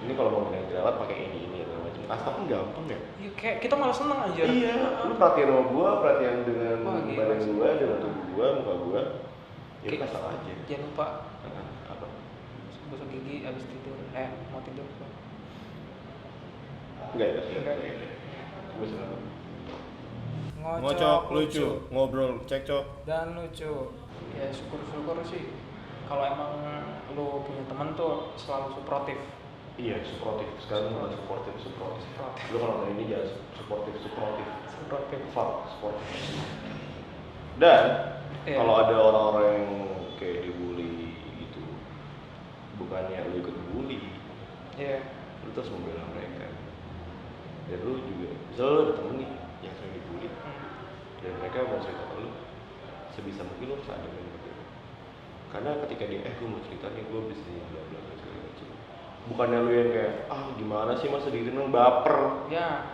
ini kalau mau ngomongin jerawat pakai ini atau macam. Tapi gampang ya. Iya, kayak kita malah seneng aja. Iya, lu perhatian sama gua, perhatian dengan badan gua, dengan tubuh gua, muka gua. Ya lu kasar aja. Jangan lupa Apa? gosok gigi abis tidur. Mau tidur. Enggak. Gua senang. Ngocok lucu, ngobrol cekcok dan lucu. Ya syukur sih. Kalau emang lu punya teman tuh selalu suportif. Iya, suportif. Sekarang bukan suportif. Lu kalau ini jangan suportif. Suportif. Dan kalau ada orang-orang yang kayak dibully gitu, bukannya lu ikut bully, lu terus membela mereka. Dan lu juga, misalnya lu ada temen nih yang sering dibully, dan mereka mau cerita ke lu, sebisa mungkin lu harus ada gitu. Karena ketika dia, gue mau cerita nih, gue bisa bla bla bla segala macam. Bukannya lu yang kayak, gimana sih mas sendiri nang baper. Ya.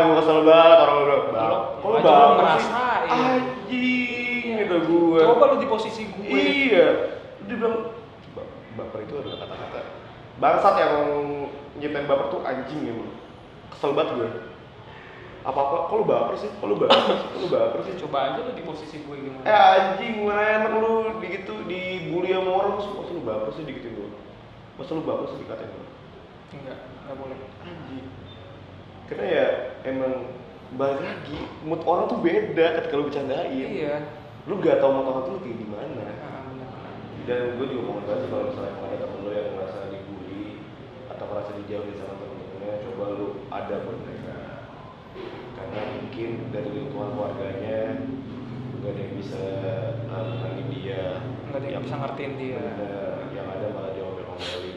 Gue kesel banget orang udah baper. Kok lu baper sih? Anjing, gitu gue. Coba lu di posisi gue. Iya. Dia bilang, baper itu adalah kata-kata bangsat yang nyiptain baper tuh anjing ya bro. Kesel banget gue. Apa-apa, kok lu baper sih? Coba aja lu di posisi gue gimana. Anjing, mana enak lu gitu dibully sama orang, masa lu baper sih digituin gue? Masa lu baper sih dikatain gue? Enggak boleh. Anjing. Karena ya emang balik lagi, mood orang tuh beda ketika lu bercandain. Iya. Lu gak tau mood orang tuh kayak gimana. Benar. Dan gue juga mau ngasih kalau misalnya ada temen lu yang merasa dibully atau merasa dijauhin sama temen-temennya, coba lu ada buat mereka. Karena mungkin dari lingkungan keluarganya nggak ada yang bisa nenangin dia, nggak ada yang bisa ngertiin dia. Bener, yang ada malah diomelin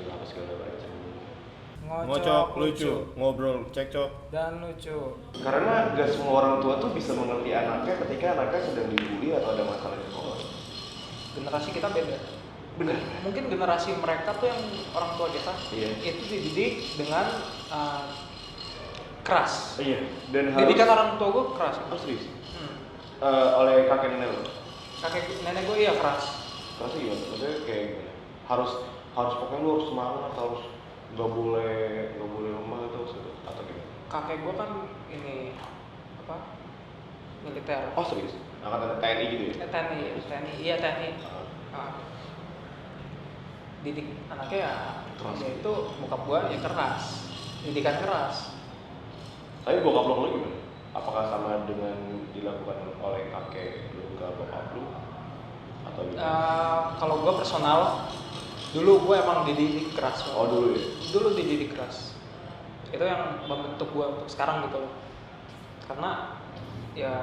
Ngocok, lucu, ngobrol, cekcok. dan lucu. Karena gak semua orang tua tuh bisa mengerti anaknya ketika anaknya sedang dibully atau ada masalah di sekolah. Generasi kita beda. Benar. Mungkin generasi mereka tuh yang orang tua kita itu dididik dengan keras. Iya. Dan Didikan orang tua gue keras. Oh serius? Oleh kakek nenek lo? Kakek nenek gue iya keras. Kerasnya gimana? Maksudnya kayak gimana? Harus pokoknya lu harus semangat, harus nggak boleh lemah atau gimana? Kakek gue kan ini apa? Militer. Oh serius? Angkatan TNI gitu ya? TNI, iya TNI. Didik anaknya ya Keras. ya itu bokap gue ya keras, didikan keras. Tapi bokap lo gimana? Apakah sama dengan dilakukan oleh kakek lu ke bokap lu? Atau gimana? Kalau gue personal, dulu gue emang dididik keras. Oh dulu ya? Dulu dididik keras. Itu yang membentuk gue untuk sekarang gitu loh. Karena ya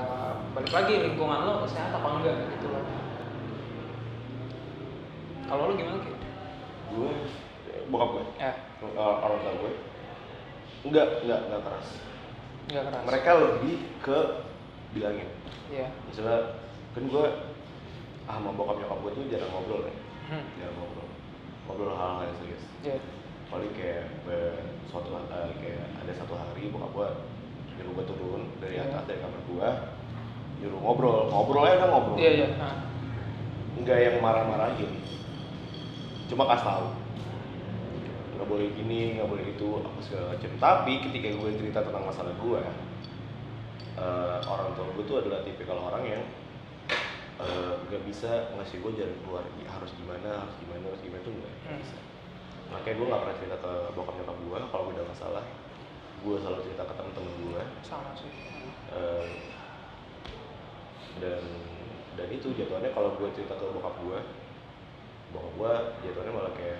balik lagi lingkungan lo sehat apa enggak gitu loh. Kalau lo gimana Ki? Gue, bokap gue, orang tua gue enggak keras. Enggak keras. Mereka lebih ke bilangin. Iya. Misalnya kan gue sama bokap nyokap gue tuh jarang ngobrol ya. Jarang ngobrol hal-hal yang serius. Iya. Paling kayak kayak ada satu hari bokap gue nyuruh gue turun dari atas dari kamar gue, nyuruh ngobrolnya udah ngobrol. Iya. Enggak yang marah-marahin, cuma kasih tahu nggak boleh gini, nggak boleh itu, apa segala macam. Tapi ketika gue cerita tentang masalah gue, orang tua gue tuh adalah tipikal orang yang nggak bisa ngasih gue jalan keluar, harus gimana tuh nggak bisa. Makanya gue nggak pernah cerita ke bokap nyokap gue kalau gue ada masalah. Gue selalu cerita ke temen-temen gue. Sama sih. Dan itu jatuhannya kalau gue cerita ke bokap gue jatuhannya malah kayak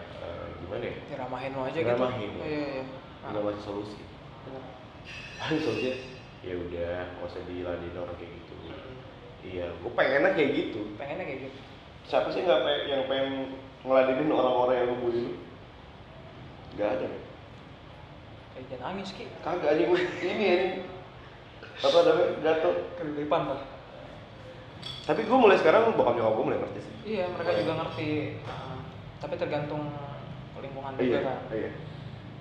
gimana ya? Diramahin lo aja Diramahin, gitu. ya. Iya. Nggak ngasih solusi. Paling solusinya ya udah nggak usah diladenin orang kayak gitu. Iya, gue pengennya kayak gitu. Siapa sih yang pengen ngeladenin orang-orang yang ngebully lu? Gak ada. Jangan nangis Ki. Kagak aja gue ini apa namanya gatel. Kelipan lah. Tapi gue mulai sekarang bokap nyokap gue mulai ngerti sih. Iya, mereka juga ngerti. Tapi tergantung lingkungan juga kan. Iya.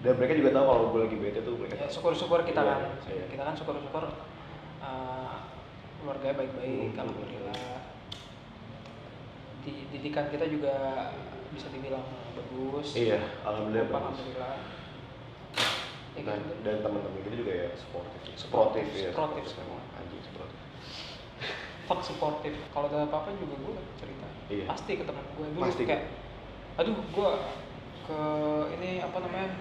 Dan mereka juga tahu kalau gue lagi bete tuh mereka. Ya, syukur-syukur kita kan. Iya. Kita kan syukur-syukur keluarganya baik-baik, alhamdulillah. Didikan kita juga bisa dibilang bagus. Iya, alhamdulillah. Alhamdulillah. Ya, dan teman-teman kita juga ya supportive ya. Supportive. Anjing supportive. Fuck supportive. Kalau ada apa-apa juga gue cerita. Iya. Pasti ke teman gue dulu Pasti. kayak aduh gue ke ini apa namanya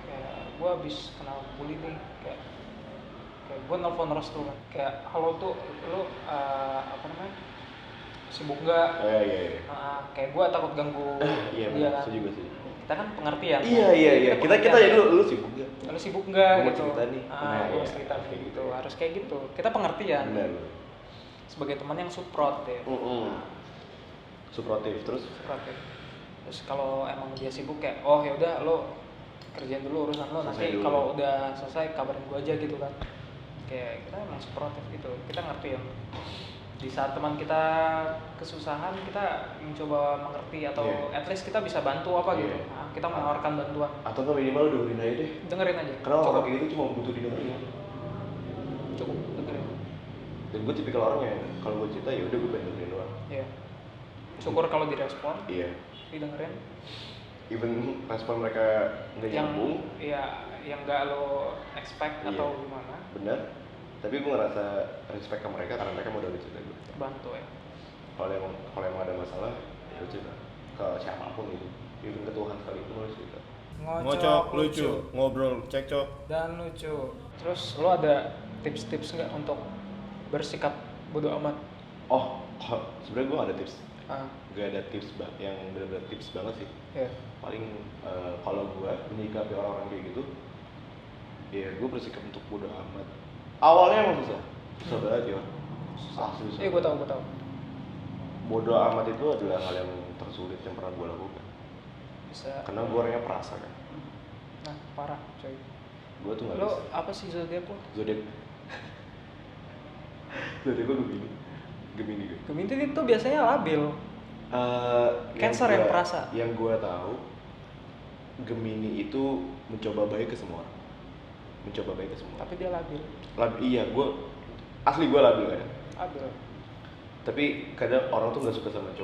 kayak gue habis kena bully nih kayak gue nelfon Restu kan kayak halo tuh lu sibuk nggak? Iya. Kayak gue takut ganggu Iya, dia kan. setuju gue sih. Kita kan pengertian. Iya. Kita ya lu sibuk gak? Lu sibuk nggak Gua mau gitu? cerita nih. Gue cerita kayak gitu. Harus kayak gitu. Kita pengertian. Benar. Sebagai teman yang support ya. Supportive terus. Terus kalau emang dia sibuk kayak oh ya udah lo kerjain dulu urusan lo, nanti kalau udah selesai kabarin gue aja gitu kan. Kayak kita emang supportive gitu. Kita ngerti ya. Di saat teman kita kesusahan kita mencoba mengerti atau at least kita bisa bantu apa gitu. Kita menawarkan bantuan. Atau nggak minimal dengerin aja deh. Dengerin aja. Karena orang kayak gitu cuma butuh didengerin. Cukup dengerin. Dan gue tipikal orang yang kalau gue cerita ya udah gue pengen dengerin doang. Iya. Syukur kalau direspon. Iya. Didengerin. Even respon mereka nggak nyambung. Iya, yang nggak lo expect atau gimana. Bener. Tapi gue ngerasa respect ke mereka karena mereka mau dengerin cerita gue. Bantu ya. Kalau emang ada masalah ya cerita ke siapapun itu. Even ke Tuhan sekalipun harus cerita. Ngocok, lucu, ngobrol, cekcok. Dan lucu. Terus lo ada tips-tips nggak untuk bersikap bodo amat? Oh, sebenarnya gue gak ada tips. Gak ada tips yang benar-benar tips banget sih. Yeah. Paling kalau gue menyikapi orang-orang kayak gitu, ya gue bersikap untuk bodo amat. Awalnya emang susah banget ya. Susah. Iya gue tahu. Bodo amat itu adalah hal yang tersulit yang pernah gue lakukan. Bisa. Karena gue orangnya perasa kan. Nah, parah coy. Gue tuh nggak Lo bisa. apa sih zodiak lo? Zodiak gue Gemini gue. Gemini itu biasanya labil. Cancer yang perasa. Yang gue tahu Gemini itu mencoba baik ke semua orang. Tapi dia labil. Iya, gue asli gue labil kan. Labil. Tapi kadang orang tuh nggak suka sama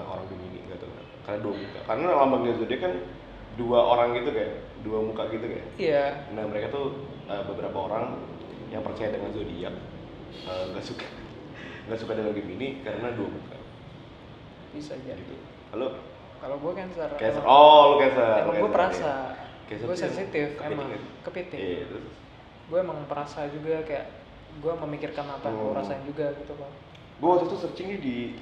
orang Gemini, nggak tahu kenapa. Karena dua muka. Karena lambangnya zodiak kan dua orang gitu kayak, dua muka gitu kayak. Iya. Nah mereka tuh beberapa orang yang percaya dengan zodiak nggak suka dengan Gemini karena dua muka. Bisa jadi. Gitu. Halo. Kalau gue Cancer. Oh, lu Cancer. Emang gue perasa. Cancer Gue tuh sensitif kepiting emang. kan? Kepiting. Iya, terus. Gue emang perasa juga kayak gue memikirkan apa yang gue rasain juga gitu loh. Gue waktu itu searchingnya di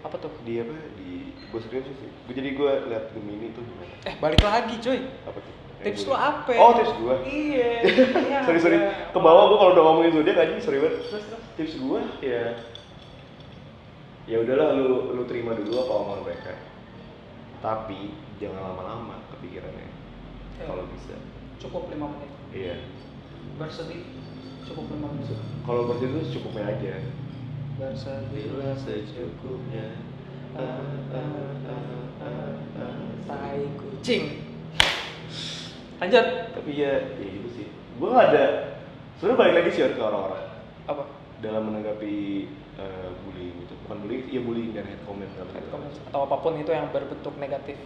Apa tuh? gue serius sih. Jadi gue liat Gemini tuh gimana? Balik lagi cuy. Apa tuh? Tips lo apa? Oh, tips gue. Iya. Iya. sorry. Ke bawah gue kalau udah ngomongin zodiak aja, sorry banget. Tips gue ya udahlah lu terima dulu apa omongan mereka. Tapi jangan lama-lama kepikirannya. Kalau bisa. Cukup 5 menit. Iya. Bersedih cukup 5 menit. Kalau berarti itu secukupnya aja. Bersedihlah secukupnya. Tai kucing. Lanjut. Tapi ya gitu sih. Gue gak ada. Sebenarnya balik lagi sih ke orang-orang Apa? dalam menanggapi bullying itu. Bukan bullying, ya bullying dan hate comment Atau apapun itu yang berbentuk negatif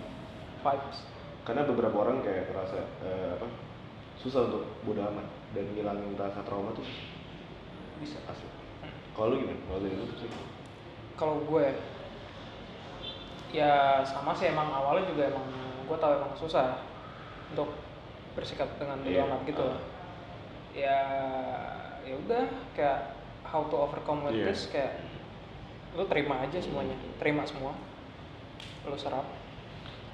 vibes. Karena beberapa orang kayak ngerasa susah untuk bodo amat dan ngilangin rasa trauma tuh bisa asli. Kalau lu gimana? Kalau dari lu tuh Kalau gue ya sama sih, emang awalnya juga emang gue tahu emang susah untuk bersikap dengan bodo amat gitu. Ya udah kayak how to overcome with this, kayak lu terima aja semuanya, terima semua, lu serap,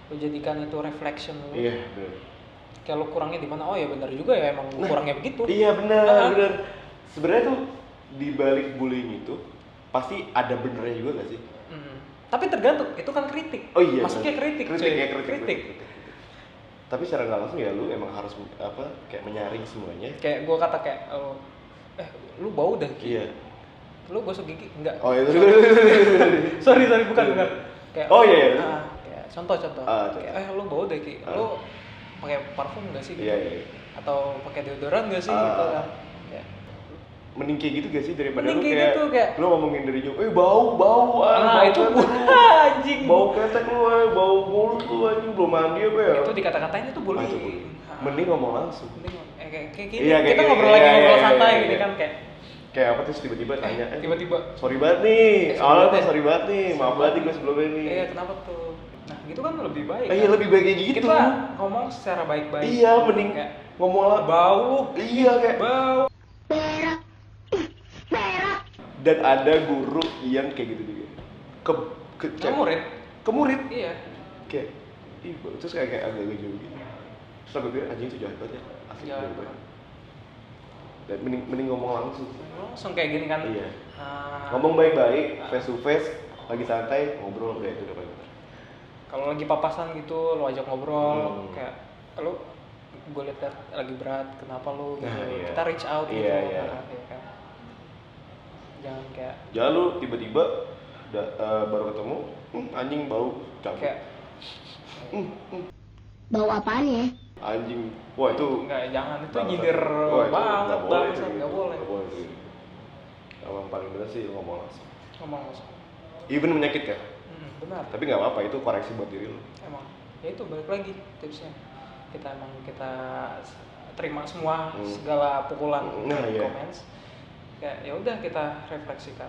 lu jadikan itu reflection lu. Iya, benar. Kayak lu kurangnya di mana? Oh ya benar juga ya, emang kurangnya begitu. Iya benar. Sebenarnya tuh di balik bullying itu pasti ada benernya juga nggak sih? Tapi tergantung, itu kan kritik. Oh iya. Masuknya kritik. Kritik. Tapi secara nggak langsung ya lu emang harus kayak menyaring semuanya. Kayak gua kata kayak lu bau dah. Iya. Lu gosok gigi enggak? Oh iya. sorry bukan. Kayak kayak contoh. Kayak lu bau deh Ki. Lu pakai parfum enggak sih gitu? Iya. Atau pakai deodoran enggak sih gitu kan? Kayak mending kayak gitu gak sih daripada mending lu kayak gitu, kayak lu ngomongin dari jauh, bau itu anjing. Bau ketek lu, bau mulut lu anjing, belum mandi apa ya? Itu dikata-katain itu bullying. Mending ngomong langsung. Kayak gini, Iya, kita kayak ngobrol gini. santai Iya. gitu kan Kayak apa tuh tiba-tiba tanya, tiba-tiba sorry banget nih, sorry banget nih, maaf banget nih gue sebelumnya nih. Iya, kenapa tuh? Nah, gitu kan lebih baik. Iya, lebih baik kayak gitu. Kita ngomong secara baik-baik. Iya, mending kayak ngomong lah. bau. Iya, kayak Bau. dan ada guru yang kayak gitu juga. Ke murid. Iya. Kayak terus kayak agak-agak jauh gitu. Terus aku pikir anjing itu jahat banget ya. Asli Jahat jahat banget. Dan mending ngomong langsung. Langsung kayak gini kan. Iya. Ngomong baik-baik, face to face, lagi santai, ngobrol udah itu udah paling bener. Kalau lagi papasan gitu, lo ajak ngobrol, kayak lo gue liat lagi berat, kenapa lo gitu. Nah, iya. Kita reach out gitu. Iya. Kan. Jangan kayak lu tiba-tiba baru ketemu, anjing bau cabut. kayak Bau apaan ya? Anjing, wah itu jangan, itu bangsat. nyindir Wah, itu banget, nggak boleh, bangsat, nggak boleh. Nggak boleh itu. Yang paling bener sih lu ngomong langsung. Ngomong langsung. Even menyakitkan. Benar. Tapi nggak apa-apa, itu koreksi buat diri lu. Emang ya itu balik lagi tipsnya, kita terima semua segala pukulan comments, kayak ya udah kita refleksikan,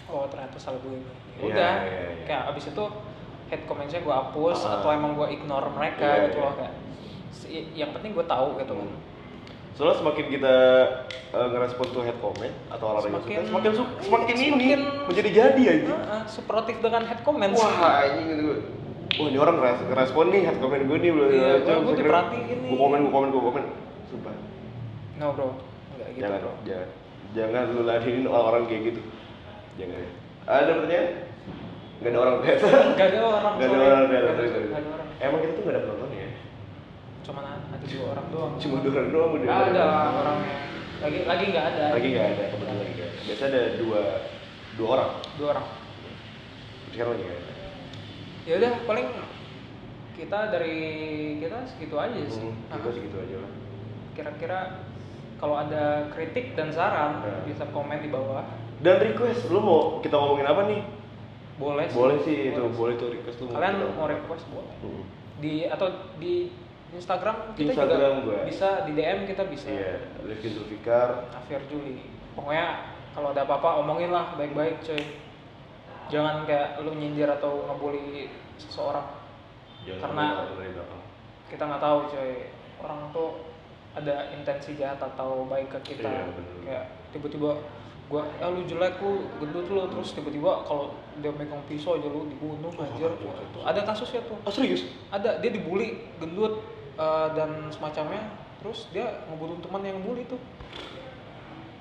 oh ternyata salah gue ini, ya udah. Kayak abis itu hate commentsnya gue hapus atau emang gue ignore mereka gitu loh, kayak yang penting gue tahu gitu kan. Soalnya semakin kita ngerespon tuh head comment atau orang yang suka, semakin ini menjadi jadi aja. Supportif dengan head comment. Wah, ini gitu gue. Wah, ini orang ngerespon nih head comment gue nih belum. Iya, gue diperhatiin nih. Gue komen. Sumpah. No bro, enggak gitu. Jangan lu ladenin orang kayak gitu. Jangan. Ada pertanyaan? Gak ada orang biasa. Gak ada orang. Gak ada orang. Emang kita tuh gak ada penonton ya? cuman ada 2 orang doang. Cuma 2 orang doang udah. Nggak ada orangnya. Lagi nggak ada. Lagi nggak ada, kebetulan lagi nggak ada. Biasa ada dua orang. 2 orang. Sekarang lagi nggak ada. Ya udah paling kita dari kita segitu aja sih. Kita segitu aja lah. Kira-kira kalau ada kritik dan saran bisa komen di bawah. Dan request, lu mau kita ngomongin apa nih? Boleh sih. Boleh sih itu, boleh tuh request lu. Kalian mau request boleh. Atau di Instagram kita Instagram juga gua. bisa, di DM kita bisa. Iya, Rifki Zulfikar. Afiar Juli. Pokoknya kalau ada apa-apa omongin lah baik-baik coy. Jangan kayak lu nyindir atau ngebully seseorang. Karena kita nggak tahu coy, orang tuh ada intensi jahat atau baik ke kita. Iya, bener. Kayak tiba-tiba gua lu jelek, lu gendut lu, terus tiba-tiba kalau dia megang pisau aja lu dibunuh anjir. Itu ada kasusnya tuh. Oh serius? Ada, dia dibully gendut dan semacamnya, terus dia ngebunuh teman yang bully tuh.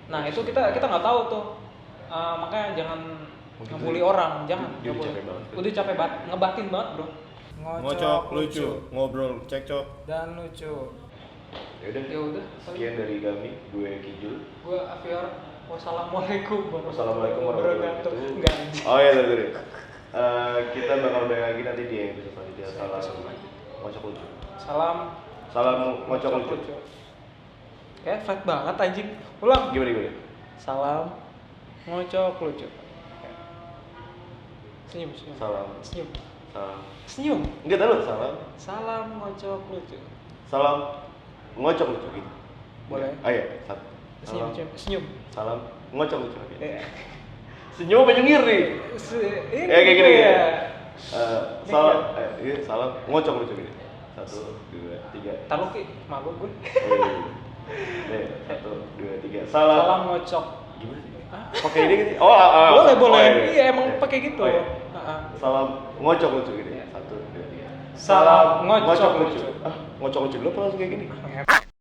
Nah itu kita nggak tahu tuh. Makanya jangan ngebully orang, jangan. Dia udah capek banget. Udah capek banget, ngebatin banget bro. Ngocok lucu, ngobrol cekcok. Dan lucu. Ya udah. Sekian dari kami, gue Kijul. Gue Afiar. Wassalamualaikum warahmatullahi wabarakatuh. Enggak. Oh iya tadi. Kita bakal balik lagi nanti di episode selanjutnya. Salam ngocok lucu. Salam ngocok lucu. Kayak flat banget anjing. Ulang. Gimana? Salam ngocok lucu. Senyum. Senyum. Enggak tahu salam. Salam ngocok lucu. Salam ngocok lucu gitu. Boleh. Ayo, satu. Senyum. Salam ngocok lucu. Iya. Senyum apa nyengir nih? Kayak gini. Salam ngocok lucu gini. 1, 2, 3. Taruh ki, malu gue. 1, 2, 3. Salam ngocok. Gimana sih? Pakai ini gitu. Oh, boleh. Iya, emang pakai gitu. Oh, iya. Salam ngocok lucu gini. 1, 2, 3. Salam ngocok lucu. Ngocok lucu dulu apa langsung kayak gini?